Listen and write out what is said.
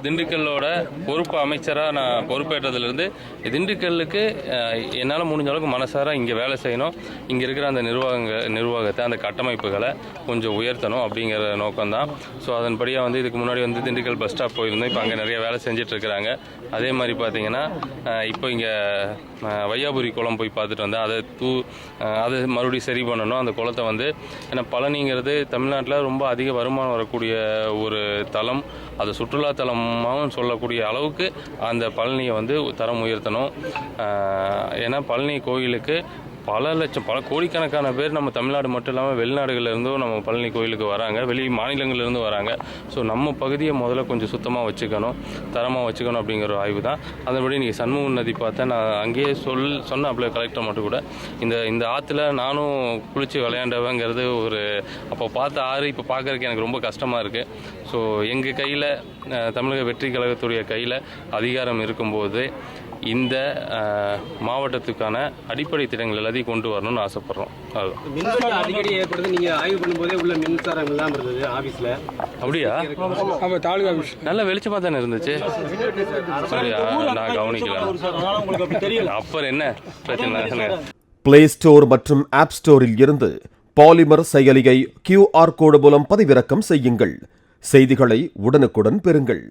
திண்டுக்கல்லோட பொறுப்பு அமைச்சராக நான் பொறுப்பேற்றதுலேருந்து திண்டுக்கல்லுக்கு என்னால் முடிஞ்ச அளவுக்கு மனசார இங்கே வேலை செய்யணும், இங்கே இருக்கிற அந்த நிர்வாகத்தை அந்த கட்டமைப்புகளை கொஞ்சம் உயர்த்தணும் அப்படிங்கிற நோக்கம்தான். ஸோ அதன்படியாக வந்து இதுக்கு முன்னாடி வந்து திண்டுக்கல் பஸ் ஸ்டாப் போயிருந்தோம், இப்போ அங்கே நிறைய வேலை செஞ்சிட்ருக்கிறாங்க. அதே மாதிரி பார்த்தீங்கன்னா இப்போ இங்கே வையாபுரி குளம் போய் பார்த்துட்டு வந்தேன், அதை மறுபடியும் சரி பண்ணணும். அந்த குளத்தை வந்து ஏன்னா பழனிங்கிறது தமிழ்நாட்டில் ரொம்ப அதிக வருமானம் வரக்கூடிய ஒரு தலம், அது சுற்றுலா தலமாகவும் சொல்லக்கூடிய அளவுக்கு அந்த பழனியை வந்து தரம் உயர்த்தணும். ஏன்னா பழனி கோயிலுக்கு பல கோடிக்கணக்கான பேர் நம்ம தமிழ்நாடு மட்டும் இல்லாமல் வெளிநாடுகளிலிருந்தும் நம்ம பழனி கோயிலுக்கு வராங்க, வெளி மாநிலங்களிலிருந்து வராங்க. ஸோ நம்ம பகுதியை முதல்ல கொஞ்சம் சுத்தமாக வச்சுக்கணும், தரமாக வச்சுக்கணும் அப்படிங்கிற ஒரு ஆய்வு தான். அதன்படி நீங்கள் சண்முக நதி பார்த்தேன், நான் அங்கேயே சொன்ன அப்படியே கலெக்டர் மட்டும் கூட இந்த ஆற்றுல நானும் குளித்து விளையாண்டவங்கிறது ஒரு அப்போ பார்த்த ஆறு இப்போ பார்க்குறதுக்கு எனக்கு ரொம்ப கஷ்டமாக இருக்குது. ஸோ எங்கள் கையில் தமிழக வெற்றி கழகத்துடைய கையில் அதிகாரம் இருக்கும்போது இந்த மாவட்டத்துக்கான அடிப்படை திட்டங்கள் எல்லாத்தையும் கொண்டு வரணும்னு ஆசைப்படுறோம். அதுதான் அடிக்கடி ஏற்படுது. நீங்கள் ஆய்வு பண்ணும்போதே உள்ள மின்சாரம் இல்லாமல் இருந்தது ஆஃபீஸில். அப்படியா? நல்ல வெளிச்சமாக தானே இருந்துச்சு. சரியா, நான் கவனிக்கலாம். அப்புறம் என்ன பிரச்சனை? பிளே ஸ்டோர் மற்றும் ஆப் ஸ்டோரில் இருந்து பாலிமர் செயலியை QR கோடு மூலம் பதிவிறக்கம் செய்யுங்கள். செய்திகளை உடனுக்குடன் பெறுங்கள்.